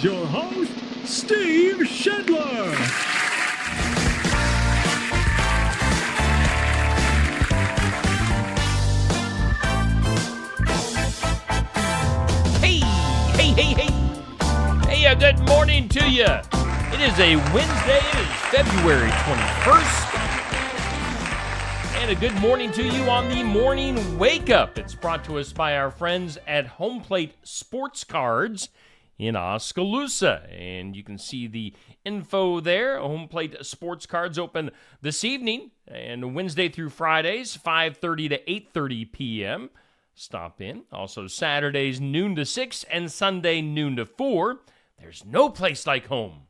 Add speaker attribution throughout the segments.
Speaker 1: your host, Steve Schindler.
Speaker 2: Hey, good morning to you. It is a Wednesday. It is February 21st. And a good morning to you on the Morning Wake Up. It's brought to us by our friends at Home Plate Sports Cards in Oskaloosa. And you can see the info there. Home Plate Sports Cards open this evening and Wednesday through Fridays, 5:30 to 8:30 p.m. Stop in. Also Saturdays noon to 6 and Sunday noon to 4. There's no place like home.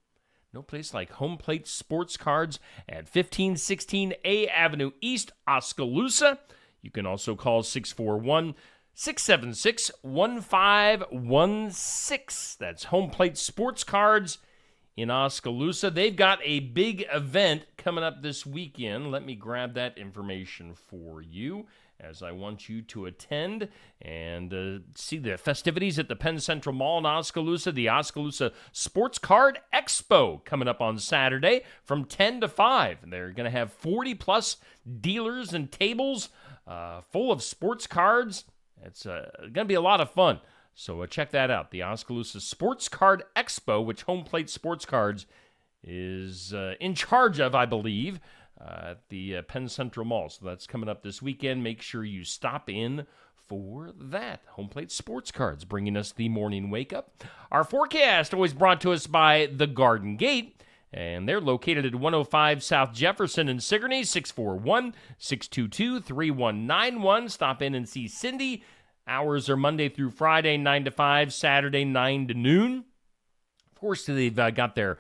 Speaker 2: No place like Home Plate Sports Cards at 1516 A Avenue East, Oskaloosa. You can also call 641-676-1516. That's Home Plate Sports Cards in Oskaloosa. They've got a big event coming up this weekend. Let me grab that information for you, as I want you to attend and see the festivities at the Penn Central Mall in Oskaloosa, the Oskaloosa Sports Card Expo coming up on Saturday from 10 to 5. They're going to have 40-plus dealers and tables full of sports cards. It's going to be a lot of fun. So check that out, the Oskaloosa Sports Card Expo, which Home Plate Sports Cards is in charge of, I believe, at the Penn Central Mall. So that's coming up this weekend. Make sure you stop in for that. Home Plate Sports Cards bringing us the morning wake up. Our forecast always brought to us by the Garden Gate, and they're located at 105 South Jefferson in Sigourney, 641-622-3191. Stop in and see Cindy. Hours are Monday through Friday, 9 to 5, Saturday, 9 to noon. Of course, they've got their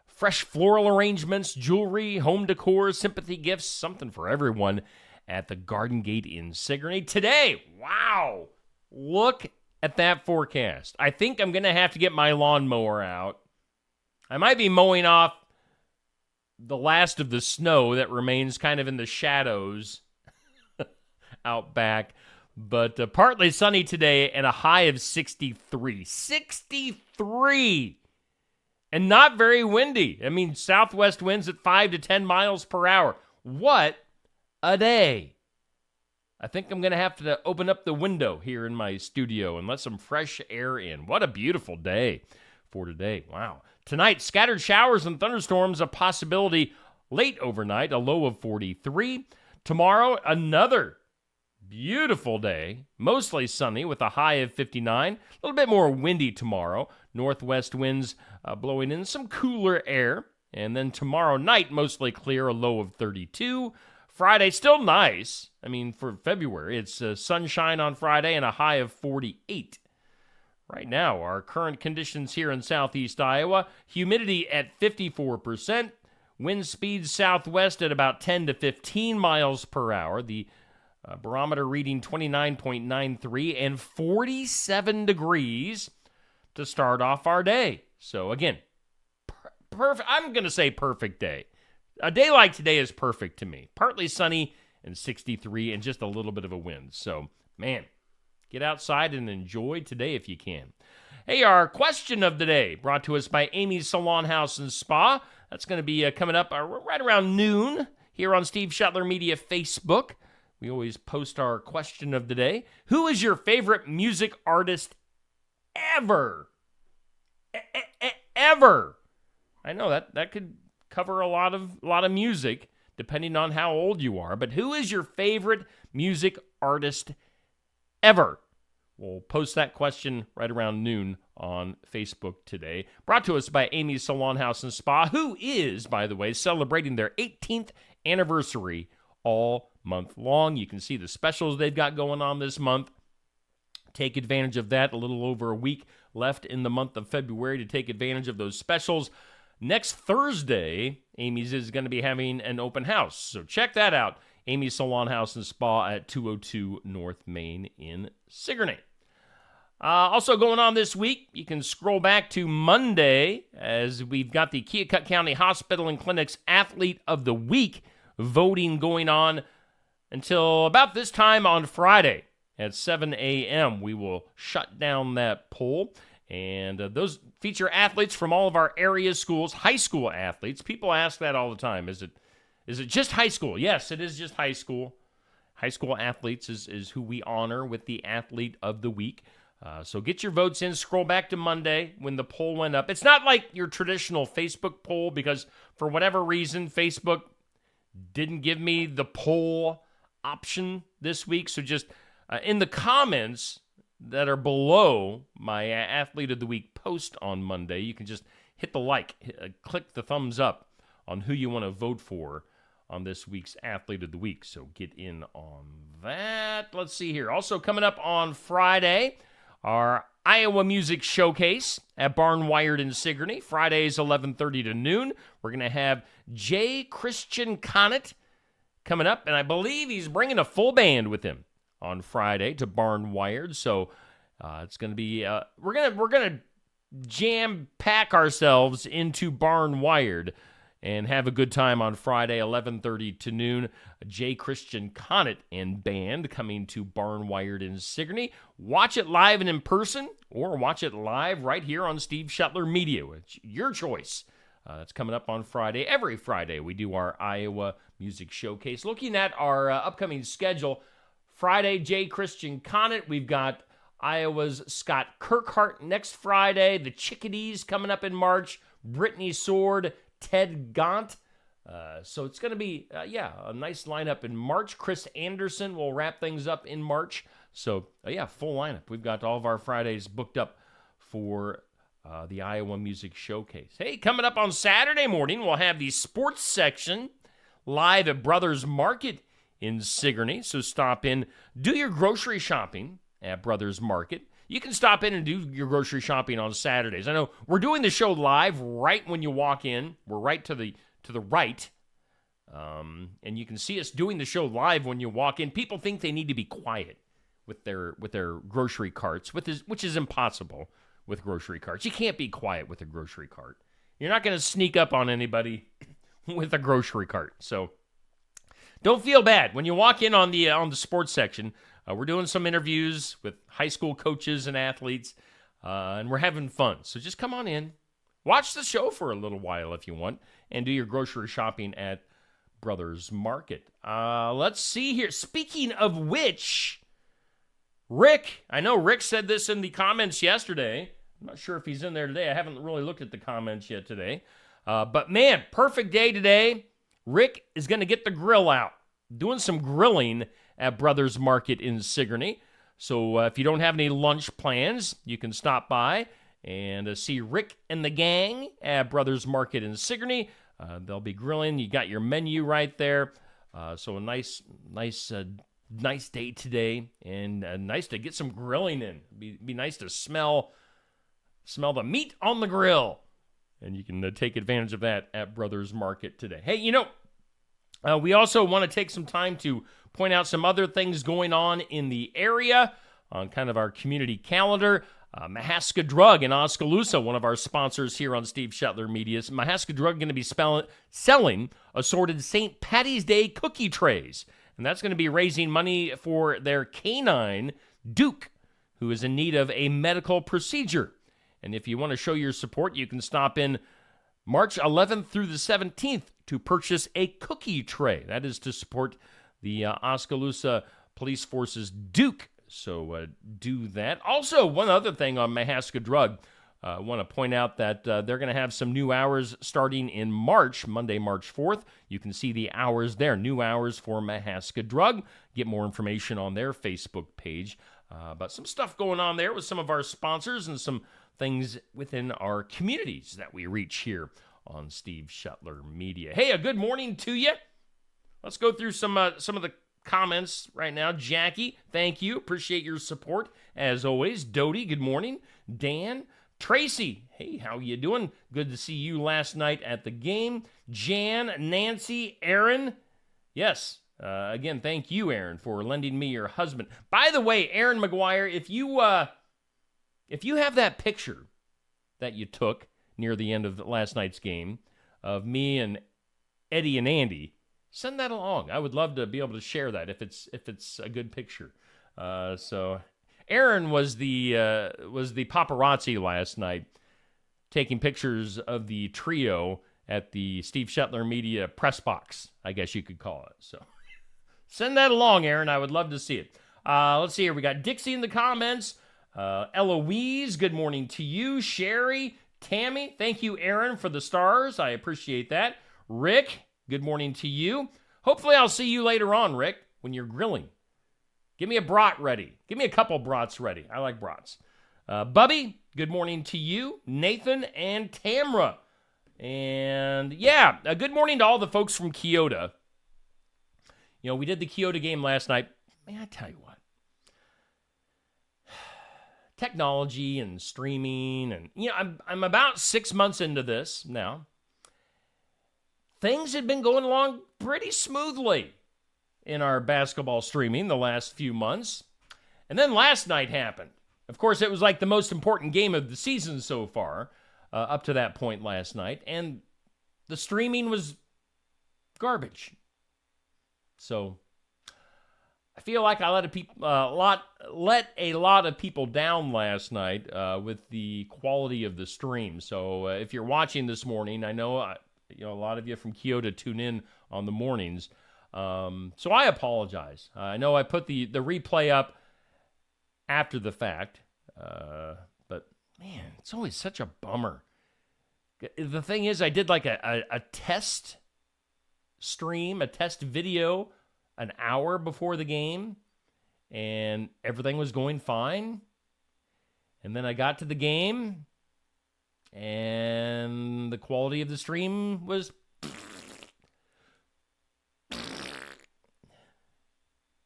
Speaker 2: fresh floral arrangements, jewelry, home decor, sympathy gifts, something for everyone at the Garden Gate in Sigourney. Today, wow, look at that forecast. I think I'm going to have to get my lawnmower out. I might be mowing off the last of the snow that remains kind of in the shadows out back. But partly sunny today and a high of 63. 63! And not very windy. I mean, southwest winds at 5 to 10 miles per hour. What a day. I think I'm going to have to open up the window here in my studio and let some fresh air in. What a beautiful day for today. Wow. Tonight, scattered showers and thunderstorms, a possibility late overnight, a low of 43. Tomorrow, another beautiful day, mostly sunny with a high of 59. A little bit more windy tomorrow. Northwest winds blowing in some cooler air. And then tomorrow night, mostly clear, a low of 32. Friday, still nice. I mean, for February, it's sunshine on Friday and a high of 48. Right now, our current conditions here in southeast Iowa, humidity at 54%, wind speeds southwest at about 10 to 15 miles per hour. The barometer reading 29.93 and 47 degrees to start off our day. So again, perfect. I'm going to say perfect day. A day like today is perfect to me. Partly sunny and 63 and just a little bit of a wind. So, man, get outside and enjoy today if you can. Hey, our question of the day brought to us by Amy's Salon House and Spa. That's going to be coming up right around noon here on Steve Schindler Media Facebook. We always post our question of the day. Who is your favorite music artist ever? Ever. I know that could cover a lot of music, depending on how old you are. But who is your favorite music artist ever? We'll post that question right around noon on Facebook today. Brought to us by Amy's Salon House and Spa, who is, by the way, celebrating their 18th anniversary all month long. You can see the specials they've got going on this month. Take advantage of that. A little over a week left in the month of February to take advantage of those specials. Next Thursday, Amy's is going to be having an open house. So check that out. Amy's Salon House and Spa at 202 North Main in Sigourney. Also going on this week, you can scroll back to Monday as we've got the Keokuk County Hospital and Clinic's Athlete of the Week voting going on until about this time on Friday at 7 a.m. We will shut down that poll, And those feature athletes from all of our area schools, high school athletes. People ask that all the time. Is it just high school? Yes, it is just high school. High school athletes is who we honor with the Athlete of the Week. So get your votes in. Scroll back to Monday when the poll went up. It's not like your traditional Facebook poll because for whatever reason, Facebook didn't give me the poll option this week. So just in the comments that are below my Athlete of the Week post on Monday, you can just hit the like, click the thumbs up on who you want to vote for on this week's Athlete of the Week. So get in on that. Let's see here. Also coming up on Friday, our Iowa Music Showcase at Barnwired in Sigourney. Fridays 11:30 to noon. We're going to have J. Christian Connett coming up, and I believe he's bringing a full band with him on Friday to Barnwired. So it's going to be we're going to jam pack ourselves into Barnwired and have a good time on Friday, 11:30 to noon. J. Christian Connett and band coming to Barnwired in Sigourney. Watch it live and in person, or watch it live right here on Steve Shetler Media. It's your choice. That's coming up on Friday. Every Friday, we do our Iowa Music Showcase. Looking at our upcoming schedule, Friday, J. Christian Connett. We've got Iowa's Scott Kirkhart next Friday. The Chickadees coming up in March. Brittany Sword, Ted Gaunt. So it's going to be, a nice lineup in March. Chris Anderson will wrap things up in March. So, full lineup. We've got all of our Fridays booked up for the Iowa Music Showcase. Hey, coming up on Saturday morning, we'll have the sports section live at Brothers Market in Sigourney. So stop in, do your grocery shopping at Brothers Market. You can stop in and do your grocery shopping on Saturdays. I know we're doing the show live right when you walk in. We're right to the right. And you can see us doing the show live when you walk in. People think they need to be quiet with their grocery carts, which is impossible with grocery carts. You can't be quiet with a grocery cart. You're not going to sneak up on anybody with a grocery cart. So don't feel bad when you walk in on the sports section. We're doing some interviews with high school coaches and athletes, and we're having fun. So just come on in, watch the show for a little while if you want, and do your grocery shopping at Brothers Market. Let's see here. Speaking of which, Rick, I know Rick said this in the comments yesterday. I'm not sure if he's in there today. I haven't really looked at the comments yet today. But man, perfect day today. Rick is going to get the grill out, doing some grilling at Brothers Market in Sigourney. So if you don't have any lunch plans, you can stop by and see Rick and the gang at Brothers Market in Sigourney. They'll be grilling. You got your menu right there. So a nice day today, and nice to get some grilling in. Be nice to smell the meat on the grill, and you can take advantage of that at Brothers Market today. Hey, we also want to take some time to point out some other things going on in the area on kind of our community calendar. Mahaska Drug in Oskaloosa, one of our sponsors here on Steve Shetler Media. Mahaska Drug going to be selling assorted St. Patty's Day cookie trays. And that's going to be raising money for their canine, Duke, who is in need of a medical procedure. And if you want to show your support, you can stop in March 11th through the 17th to purchase a cookie tray. That is to support the Oskaloosa Police Force's Duke. So do that. Also, one other thing on Mahaska Drug. I want to point out that they're going to have some new hours starting in March, Monday, March 4th. You can see the hours there, new hours for Mahaska Drug. Get more information on their Facebook page. But some stuff going on there with some of our sponsors and some things within our communities that we reach here on Steve Shetler Media. Hey, a good morning to you. Let's go through some of the comments right now. Jackie, thank you. Appreciate your support. As always, Dodie, good morning. Dan, Tracy, hey, how you doing? Good to see you last night at the game. Jan, Nancy, Aaron. Yes, again, thank you, Aaron, for lending me your husband. By the way, Aaron McGuire, if you have that picture that you took near the end of last night's game of me and Eddie and Andy, send that along. I would love to be able to share that if it's a good picture. So Aaron was the paparazzi last night, taking pictures of the trio at the Steve Shetler Media press box, I guess you could call it. So send that along, Aaron. I would love to see it. Let's see here. We got Dixie in the comments. Eloise, good morning to you. Sherry, Tammy, thank you, Aaron, for the stars. I appreciate that. Rick, good morning to you. Hopefully I'll see you later on, Rick, when you're grilling. Give me a brat ready. Give me a couple brats ready. I like brats. Bubby, good morning to you. Nathan and Tamra. And yeah, good morning to all the folks from Keota. You know, we did the Keota game last night. Man, I tell you what. Technology and streaming and, you know, I'm about 6 months into this now. Things had been going along pretty smoothly in our basketball streaming the last few months. And then last night happened. Of course, it was like the most important game of the season so far, up to that point last night. And the streaming was garbage. So I feel like I let a lot of people down last night with the quality of the stream. So if you're watching this morning, I know a lot of you from Keota tune in on the mornings. So I apologize. I know I put the replay up after the fact, but man, it's always such a bummer. The thing is, I did like a test stream, a test video an hour before the game, and everything was going fine. And then I got to the game, and the quality of the stream was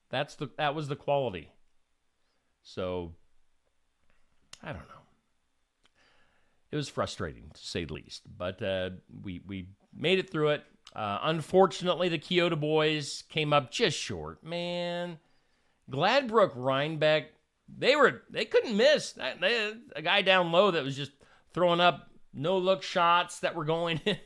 Speaker 2: that was the quality. So I don't know. It was frustrating, to say the least, but we made it through it. Unfortunately, the Keota boys came up just short. Man, Gladbrook, Rhinebeck, they couldn't miss. They had a guy down low that was just throwing up no-look shots that were going in.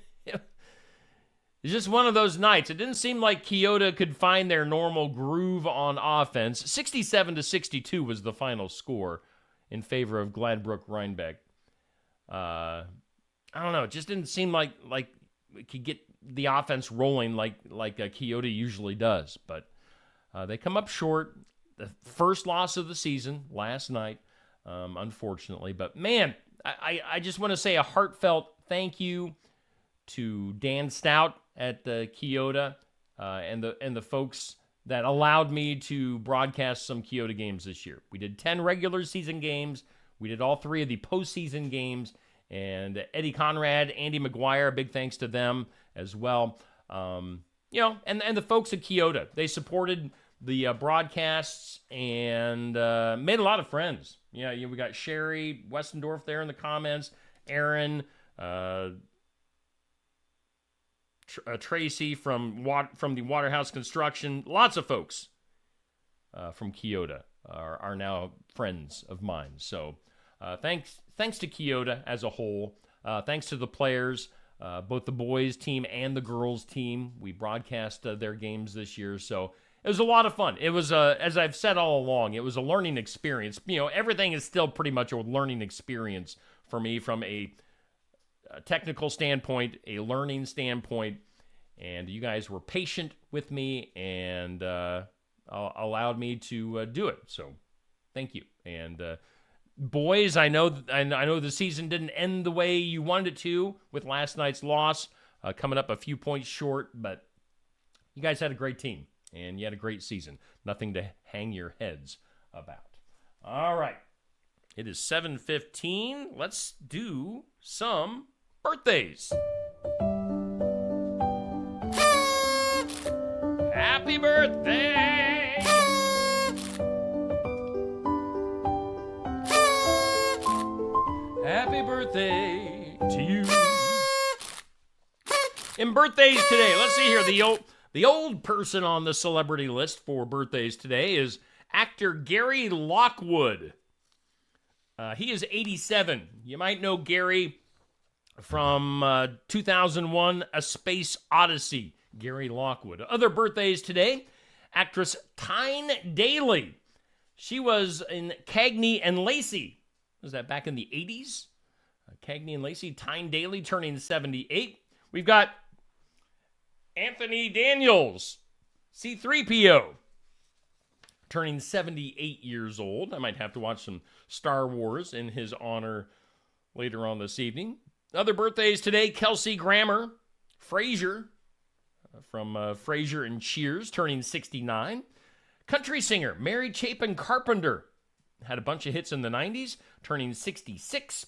Speaker 2: It's just one of those nights. It didn't seem like Keota could find their normal groove on offense. 67-62 was the final score in favor of Gladbrook, Rhinebeck. I don't know. It just didn't seem like we could get the offense rolling like Keota usually does. But they come up short. The first loss of the season last night, unfortunately. But man, I just want to say a heartfelt thank you to Dan Stout at Keota and the folks that allowed me to broadcast some Keota games this year. We did 10 regular season games. We did all 3 of the postseason games. And Eddie Conrad, Andy McGuire, big thanks to them as well. And the folks at Keota, they supported the broadcasts and made a lot of friends. Yeah, we got Sherry Westendorf there in the comments, Aaron, Tracy from the Waterhouse Construction. Lots of folks from Keota are now friends of mine. So thanks to Keota as a whole. Thanks to the players, both the boys team and the girls team. We broadcast their games this year, so it was a lot of fun. It was, as I've said all along, it was a learning experience. Everything is still pretty much a learning experience for me from a technical standpoint, a learning standpoint, and you guys were patient with me and allowed me to do it. So thank you. And boys, I know the season didn't end the way you wanted it to with last night's loss, coming up a few points short, but you guys had a great team, and you had a great season. Nothing to hang your heads about. All right. It is 7:15. Let's do some birthdays. Happy birthday! Happy birthday to you. In birthdays today, let's see here. The old person on the celebrity list for birthdays today is actor Gary Lockwood. He is 87. You might know Gary from 2001, A Space Odyssey. Gary Lockwood. Other birthdays today, actress Tyne Daly. She was in Cagney and Lacey. Was that back in the 80s? Cagney and Lacey. Tyne Daly turning 78. We've got Anthony Daniels, C-3PO, turning 78 years old. I might have to watch some Star Wars in his honor later on this evening. Other birthdays today, Kelsey Grammer, Frasier, from Frasier and Cheers, turning 69. Country singer Mary Chapin Carpenter had a bunch of hits in the 90s, turning 66.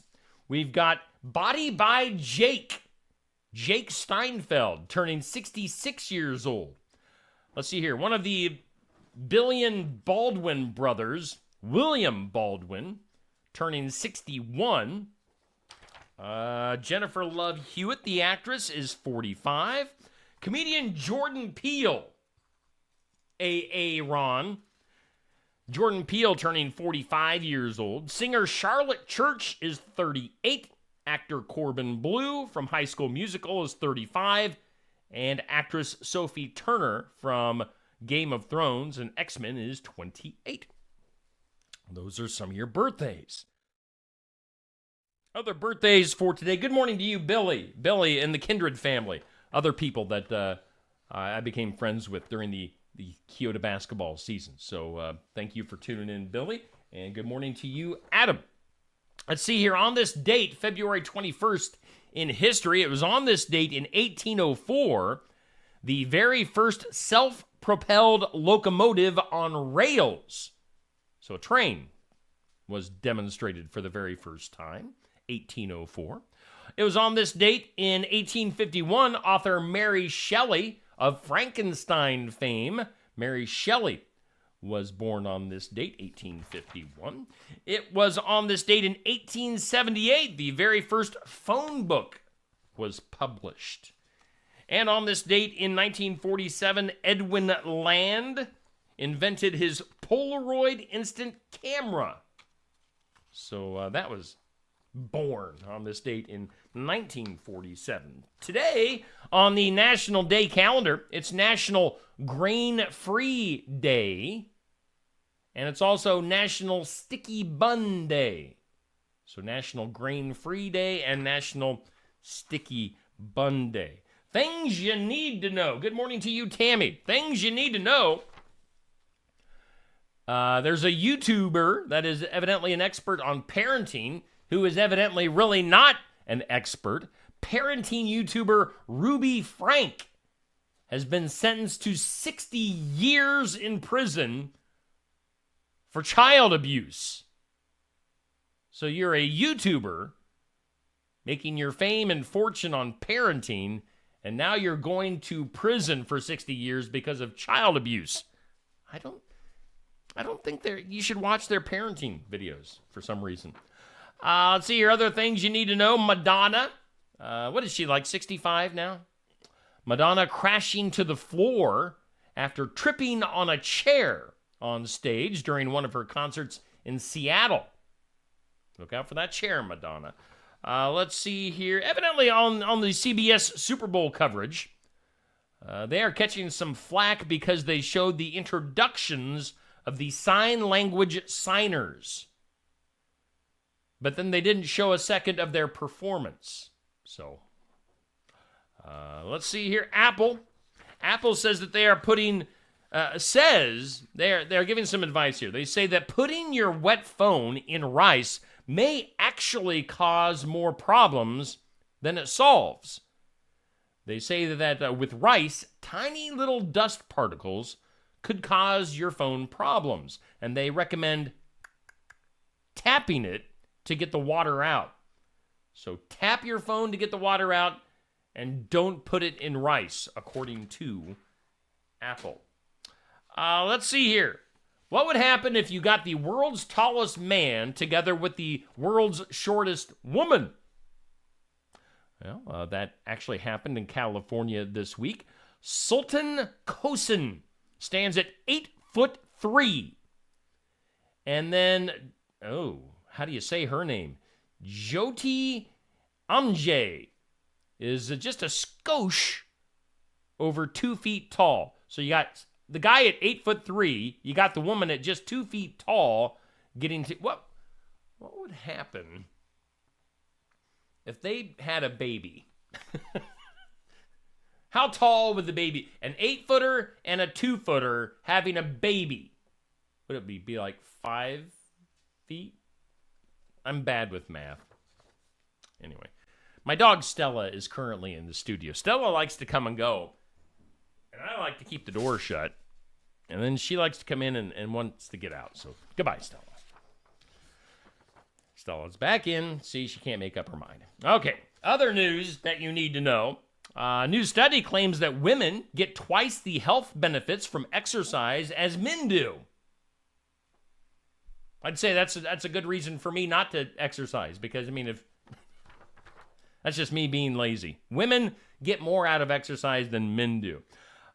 Speaker 2: We've got Body by Jake, Jake Steinfeld, turning 66 years old. Let's see here. One of the Billion Baldwin brothers, William Baldwin, turning 61. Jennifer Love Hewitt, the actress, is 45. Comedian Jordan Peele, Ron. Jordan Peele turning 45 years old. Singer Charlotte Church is 38. Actor Corbin Bleu from High School Musical is 35. And actress Sophie Turner from Game of Thrones and X-Men is 28. Those are some of your birthdays. Other birthdays for today. Good morning to you, Billy. Billy and the Kindred family. Other people that I became friends with during the Kyoto basketball season. So thank you for tuning in, Billy. And good morning to you, Adam. Let's see here. On this date, February 21st in history, it was on this date in 1804, the very first self-propelled locomotive on rails, so a train, was demonstrated for the very first time, 1804. It was on this date in 1851, author Mary Shelley of Frankenstein fame, Mary Shelley, was born on this date, 1851. It was on this date in 1878, the very first phone book was published. And on this date in 1947, Edwin Land invented his Polaroid instant camera. So that was born on this date in 1947. Today, on the National Day calendar, it's National Grain-Free Day, and it's also National Sticky Bun Day. So National Grain-Free Day and National Sticky Bun Day. Things you need to know. Good morning to you, Tammy. Things you need to know. There's a YouTuber that is evidently an expert on parenting who is evidently really not an expert. Parenting YouTuber Ruby Frank has been sentenced to 60 years in prison for child abuse. So you're a YouTuber making your fame and fortune on parenting, and now you're going to prison for 60 years because of child abuse. I don't think you should watch their parenting videos for some reason. Let's see here, other things you need to know. Madonna, what is she, like 65 now? Madonna crashing to the floor after tripping on a chair on stage during one of her concerts in Seattle. Look out for that chair, Madonna. Let's see here. Evidently on the CBS Super Bowl coverage, they are catching some flack because they showed the introductions of the sign language signers. But then they didn't show a second of their performance. So, let's see here. Apple says that they are putting, they're giving some advice here. They say that putting your wet phone in rice may actually cause more problems than it solves. They say that with rice, tiny little dust particles could cause your phone problems, and they recommend tapping it to get the water out. So tap your phone to get the water out, and don't put it in rice, according to Apple. Let's see here. What would happen if you got the world's tallest man together with the world's shortest woman? Well, that actually happened in California this week. Sultan Kosin stands at 8'3". And then, how do you say her name? Jyoti Amjad is just a skosh over 2 feet tall. So you got the guy at 8'3", you got the woman at just 2 feet tall getting to what would happen if they had a baby? How tall would the baby? An 8-footer and a 2-footer having a baby. Would it be like 5 feet? I'm bad with math. Anyway, my dog Stella is currently in the studio. Stella likes to come and go, and I like to keep the door shut. And then she likes to come in and wants to get out. So goodbye, Stella. Stella's back in. See, she can't make up her mind. Okay, other news that you need to know. A new study claims that women get twice the health benefits from exercise as men do. I'd say that's a good reason for me not to exercise, because, I mean, if that's just me being lazy. Women get more out of exercise than men do.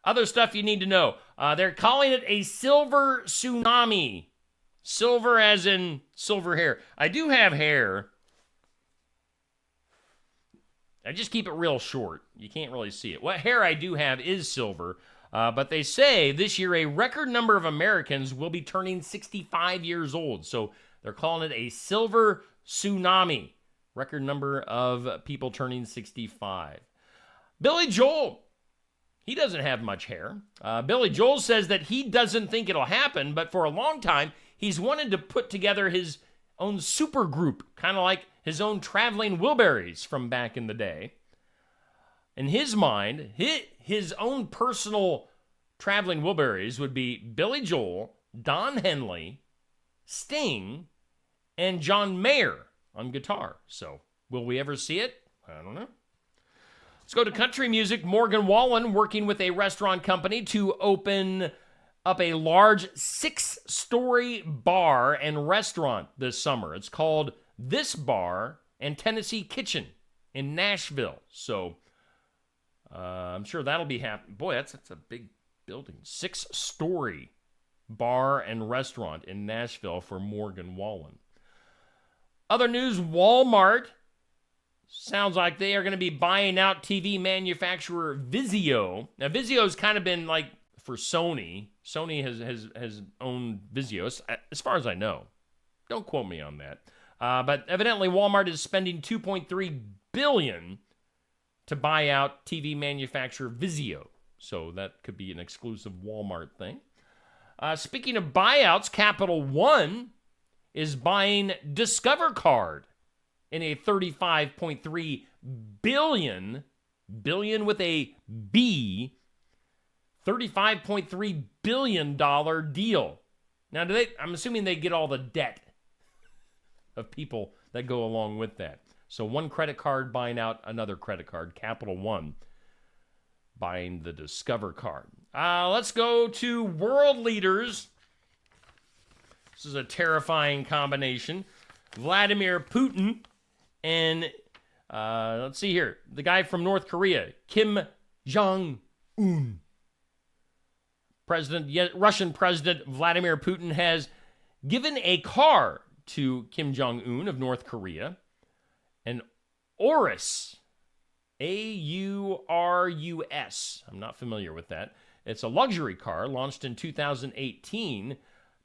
Speaker 2: Other stuff you need to know. They're calling it a silver tsunami. Silver as in silver hair. I do have hair. I just keep it real short. You can't really see it. What hair I do have is silver. But they say this year a record number of Americans will be turning 65 years old. So they're calling it a silver tsunami. Record number of people turning 65. Billy Joel. He doesn't have much hair. Billy Joel says that he doesn't think it'll happen, but for a long time, he's wanted to put together his own super group, kind of like his own Traveling Wilburys from back in the day. In his mind, his own personal Traveling Wilburys would be Billy Joel, Don Henley, Sting, and John Mayer on guitar. So, will we ever see it? I don't know. Let's go to country music. Morgan Wallen working with a restaurant company to open up a large 6-story bar and restaurant this summer. It's called This Bar and Tennessee Kitchen in Nashville. So I'm sure that'll be happening. Boy, that's a big building. 6-story bar and restaurant in Nashville for Morgan Wallen. Other news, Walmart sounds like they are going to be buying out TV manufacturer Vizio. Now, Vizio's kind of been like for Sony. Sony has owned Vizio, as far as I know. Don't quote me on that. But evidently, Walmart is spending $2.3 billion to buy out TV manufacturer Vizio. So that could be an exclusive Walmart thing. Speaking of buyouts, Capital One is buying Discover Card in a $35.3 billion with a B, $35.3 billion deal. Now, I'm assuming they get all the debt of people that go along with that. So one credit card buying out another credit card, Capital One buying the Discover Card. Let's go to world leaders. This is a terrifying combination. Vladimir Putin and, let's see here, the guy from North Korea, Kim Jong-un. Russian President Vladimir Putin has given a car to Kim Jong-un of North Korea, an Aurus, A-U-R-U-S. I'm not familiar with that. It's a luxury car launched in 2018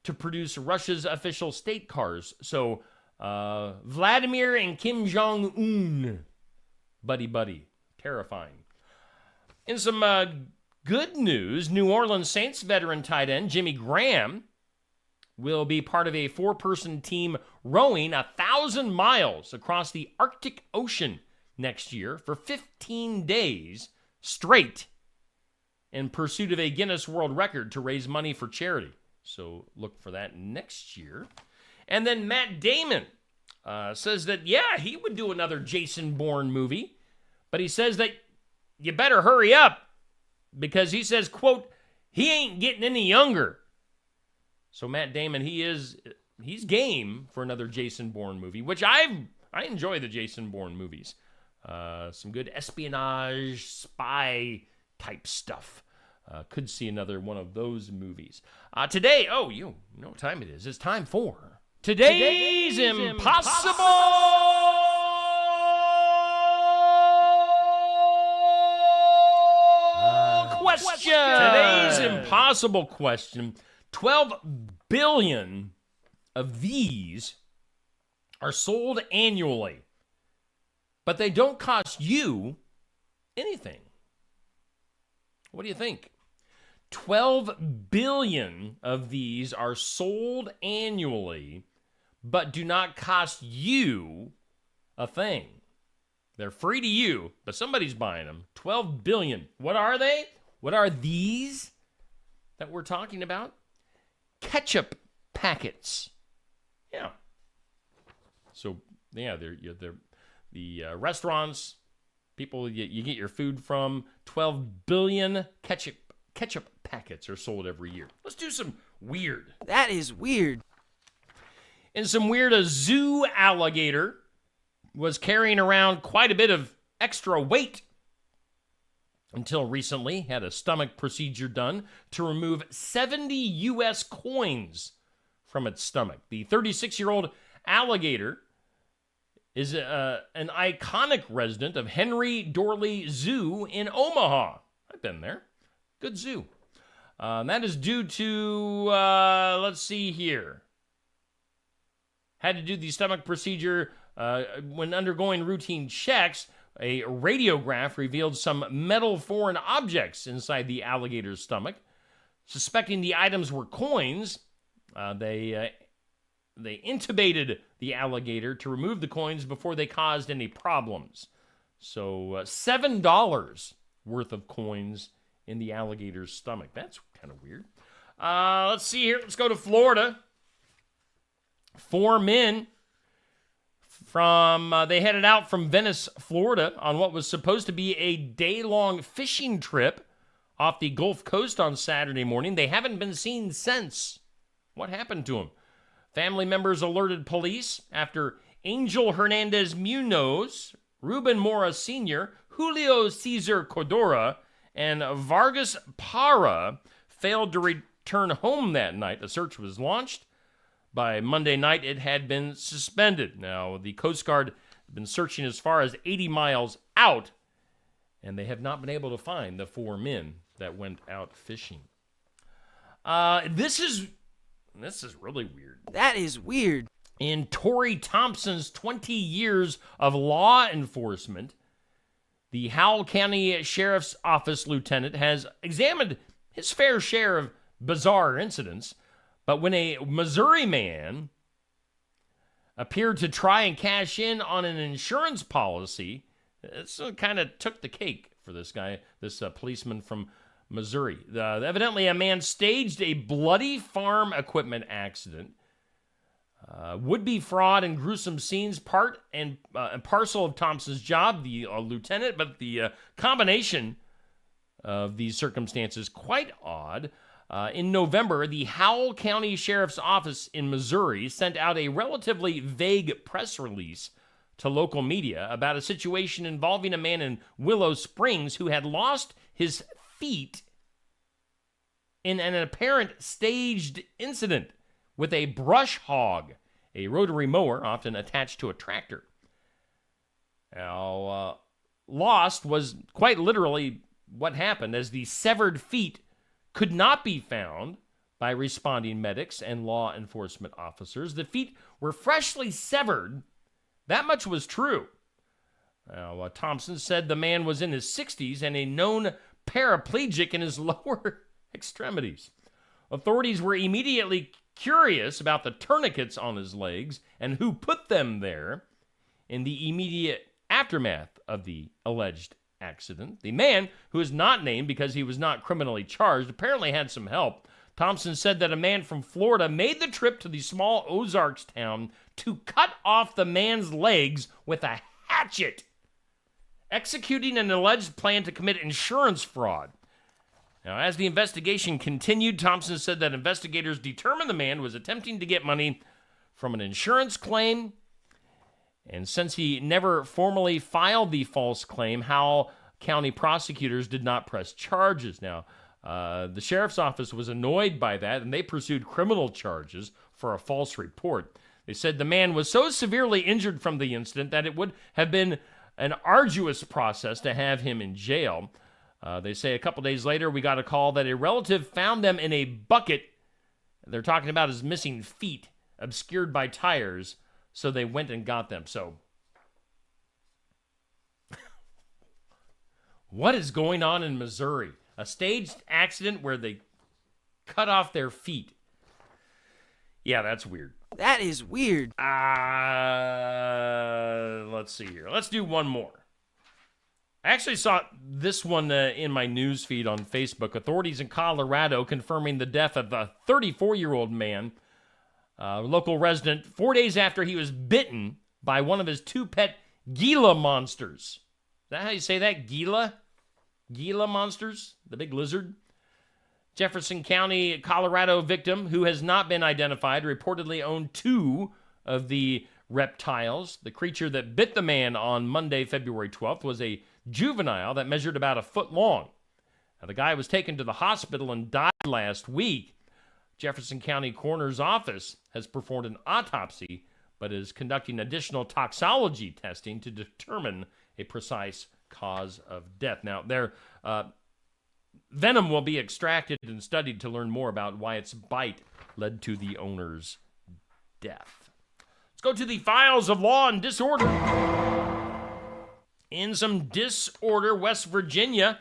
Speaker 2: to produce Russia's official state cars. So, Vladimir and Kim Jong-un, buddy. Terrifying. In some good news, New Orleans Saints veteran tight end Jimmy Graham will be part of a 4-person team rowing 1,000 miles across the Arctic Ocean next year for 15 days straight in pursuit of a Guinness World Record to raise money for charity. So look for that next year. And then Matt Damon says that, yeah, he would do another Jason Bourne movie, but he says that you better hurry up because he says, quote, he ain't getting any younger. So Matt Damon, he's game for another Jason Bourne movie, which I enjoy the Jason Bourne movies. Some good espionage, spy type stuff. Could see another one of those movies. Today, you know what time it is. It's time for Today's Impossible Question. Today's impossible question, 12 billion of these are sold annually, but they don't cost you anything. What do you think? 12 billion of these are sold annually, but do not cost you a thing. They're free to you, but somebody's buying them. 12 billion. What are they? What are these that we're talking about? Ketchup packets. Yeah. So, yeah, they're the restaurants, people you get your food from. 12 billion ketchup packets are sold every year. Let's do some weird.
Speaker 3: That is weird.
Speaker 2: In some weird, a zoo alligator was carrying around quite a bit of extra weight until recently. Had a stomach procedure done to remove 70 U.S. coins from its stomach. The 36-year-old alligator is an iconic resident of Henry Dorley Zoo in Omaha. I've been there. Good zoo. That is due to, let's see here. Had to do the stomach procedure when undergoing routine checks. A radiograph revealed some metal foreign objects inside the alligator's stomach. Suspecting the items were coins, they intubated the alligator to remove the coins before they caused any problems. So $7 worth of coins in the alligator's stomach. That's kind of weird. Let's see here. Let's go to Florida. 4 men they headed out from Venice, Florida on what was supposed to be a day-long fishing trip off the Gulf Coast on Saturday morning. They haven't been seen since. What happened to them? Family members alerted police after Angel Hernandez Munoz, Ruben Mora Sr., Julio Cesar Cordora, and Vargas Parra failed to return home that night. A search was launched. By Monday night, it had been suspended. Now, the Coast Guard had been searching as far as 80 miles out, and they have not been able to find the 4 men that went out fishing. This is really weird.
Speaker 3: That is weird.
Speaker 2: In Tory Thompson's 20 years of law enforcement, the Howell County Sheriff's Office lieutenant has examined his fair share of bizarre incidents. But when a Missouri man appeared to try and cash in on an insurance policy, it kind of took the cake for this guy, this policeman from Missouri. Evidently, a man staged a bloody farm equipment accident. Would-be fraud and gruesome scenes, part and parcel of Thompson's job, the lieutenant, but the combination of these circumstances quite odd. In November, the Howell County Sheriff's Office in Missouri sent out a relatively vague press release to local media about a situation involving a man in Willow Springs who had lost his feet in an apparent staged incident with a brush hog, a rotary mower often attached to a tractor. Now, lost was quite literally what happened, as the severed feet could not be found by responding medics and law enforcement officers. The feet were freshly severed. That much was true. Now, Thompson said the man was in his 60s and a known paraplegic in his lower extremities. Authorities were immediately curious about the tourniquets on his legs and who put them there in the immediate aftermath of the alleged accident. The man, who is not named because he was not criminally charged, apparently had some help. Thompson said that a man from Florida made the trip to the small Ozarks town to cut off the man's legs with a hatchet, executing an alleged plan to commit insurance fraud. Now, as the investigation continued, Thompson said that investigators determined the man was attempting to get money from an insurance claim. And since he never formally filed the false claim, Howell County prosecutors did not press charges. Now, the sheriff's office was annoyed by that, and they pursued criminal charges for a false report. They said the man was so severely injured from the incident that it would have been an arduous process to have him in jail. They say a couple days later, we got a call that a relative found them in a bucket. They're talking about his missing feet, obscured by tires, so they went and got them. So, what is going on in Missouri? A staged accident where they cut off their feet. Yeah, that's weird.
Speaker 3: That is weird.
Speaker 2: Let's see here. Let's do one more. I actually saw this one in my news feed on Facebook. Authorities in Colorado confirming the death of a 34-year-old man, a local resident, 4 days after he was bitten by one of his two pet Gila monsters. Is that how you say that? Gila? Gila monsters? The big lizard? Jefferson County, Colorado victim who has not been identified reportedly owned two of the reptiles. The creature that bit the man on Monday, February 12th, was a juvenile that measured about a foot long. Now, the guy was taken to the hospital and died last week. Jefferson County Coroner's Office has performed an autopsy, but is conducting additional toxicology testing to determine a precise cause of death. Now, their venom will be extracted and studied to learn more about why its bite led to the owner's death. Let's go to the files of law and disorder. In some disorder, West Virginia,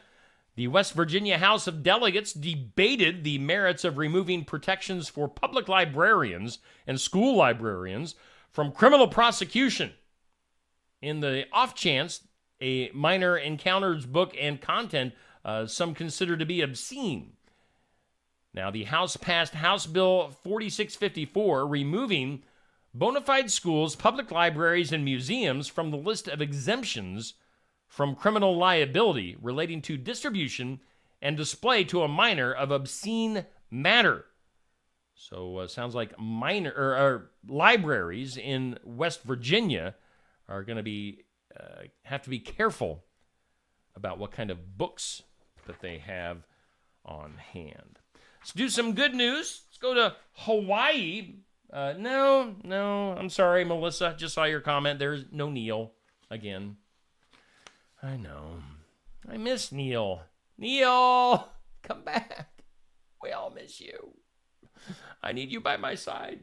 Speaker 2: the West Virginia House of Delegates debated the merits of removing protections for public librarians and school librarians from criminal prosecution. In the off chance a minor encounters book and content some consider to be obscene. Now, the House passed House Bill 4654, removing bona fide schools, public libraries, and museums from the list of exemptions from criminal liability relating to distribution and display to a minor of obscene matter. So sounds like libraries in West Virginia are going to be have to be careful about what kind of books that they have on hand. Let's do some good news. Let's go to Hawaii. No, I'm sorry, Melissa. Just saw your comment. There's no Neil again. I know. I miss Neil. Neil, come back. We all miss you. I need you by my side.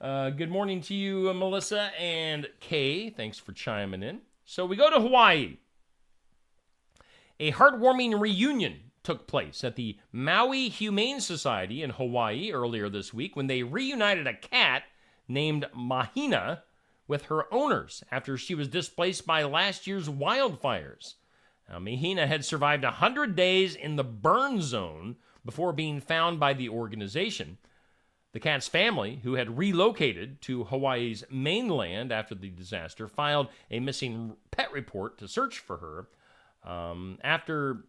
Speaker 2: Good morning to you, Melissa and Kay. Thanks for chiming in. So we go to Hawaii. A heartwarming reunion took place at the Maui Humane Society in Hawaii earlier this week when they reunited a cat named Mahina with her owners after she was displaced by last year's wildfires. Now, Mahina had survived 100 days in the burn zone before being found by the organization. The cat's family, who had relocated to Hawaii's mainland after the disaster, filed a missing pet report to search for her.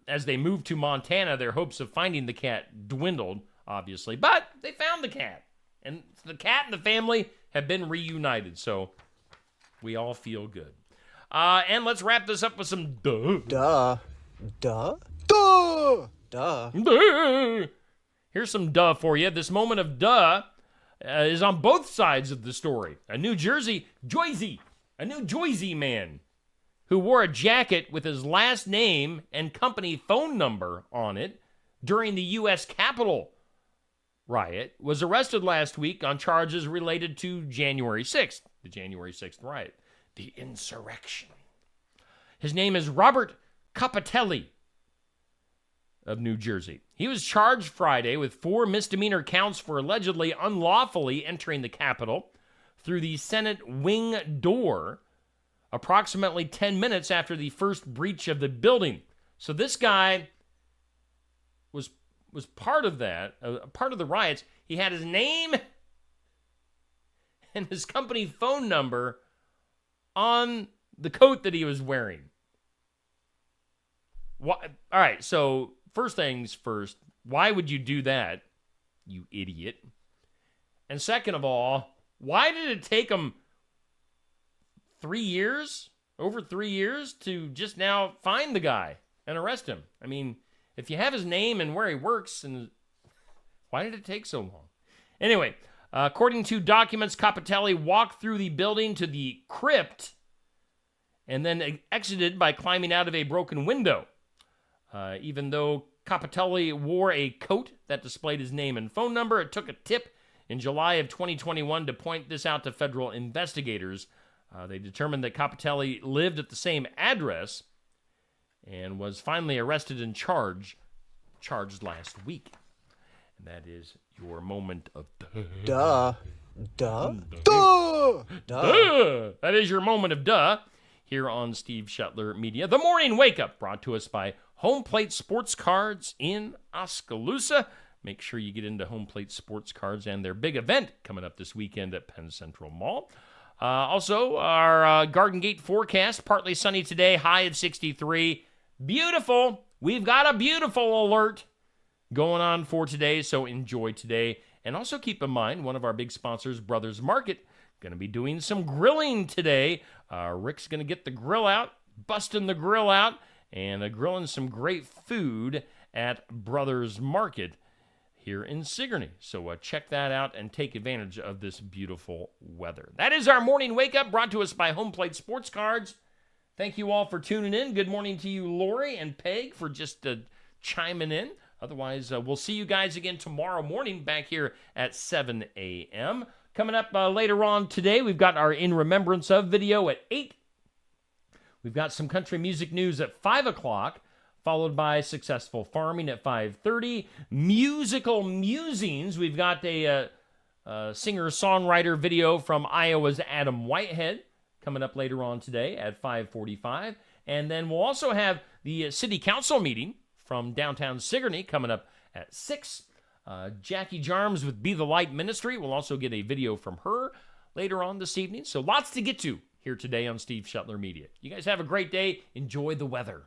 Speaker 2: As they moved to Montana, their hopes of finding the cat dwindled, obviously. But they found the cat. And the cat and the family have been reunited. So we all feel good. And let's wrap this up with some duh. Duh. Here's some duh for you. This moment of duh is on both sides of the story. A New Jersey man who wore a jacket with his last name and company phone number on it during the U.S. Capitol riot was arrested last week on charges related to January 6th, the January 6th riot, the insurrection. His name is Robert Capitelli of New Jersey. He was charged Friday with 4 misdemeanor counts for allegedly unlawfully entering the Capitol through the Senate wing door approximately 10 minutes after the first breach of the building. So this guy was part of that, part of the riots. He had his name and his company phone number on the coat that he was wearing. All right, so first things first, why would you do that, you idiot? And second of all, why did it take him 3 years, over 3 years, to just now find the guy and arrest him? I mean, if you have his name and where he works, and why did it take so long? Anyway, according to documents, Capitelli walked through the building to the crypt and then exited by climbing out of a broken window. Even though Capitelli wore a coat that displayed his name and phone number, it took a tip in July of 2021 to point this out to federal investigators. They determined that Capitelli lived at the same address and was finally arrested and charged last week. And that is your moment of
Speaker 3: Duh. Duh. Duh.
Speaker 2: duh. That is your moment of duh here on Steve Shetler Media. The Morning Wake Up, brought to us by Home Plate Sports Cards in Oskaloosa. Make sure you get into Home Plate Sports Cards and their big event coming up this weekend at Penn Central Mall. Also, our Garden Gate forecast, partly sunny today, high at 63. Beautiful. We've got a beautiful alert going on for today, so enjoy today. And also keep in mind, one of our big sponsors, Brothers Market, going to be doing some grilling today. Rick's going to get the grill out, busting the grill out, and grilling some great food at Brothers Market here in Sigourney. So check that out and take advantage of this beautiful weather. That is our morning wake up, brought to us by Home Plate Sports Cards. Thank you all for tuning in. Good morning to you, Lori and Peg, for just chiming in. Otherwise, we'll see you guys again tomorrow morning back here at 7 a.m. Coming up later on today, we've got our In Remembrance Of video at 8. We've got some country music news at 5 o'clock, followed by Successful Farming at 5:30. Musical Musings. We've got a singer-songwriter video from Iowa's Adam Whitehead coming up later on today at 5:45. And then we'll also have the city council meeting from downtown Sigourney coming up at 6. Jackie Jarms with Be the Light Ministry. We'll also get a video from her later on this evening. So lots to get to here today on Steve Shetler Media. You guys have a great day. Enjoy the weather.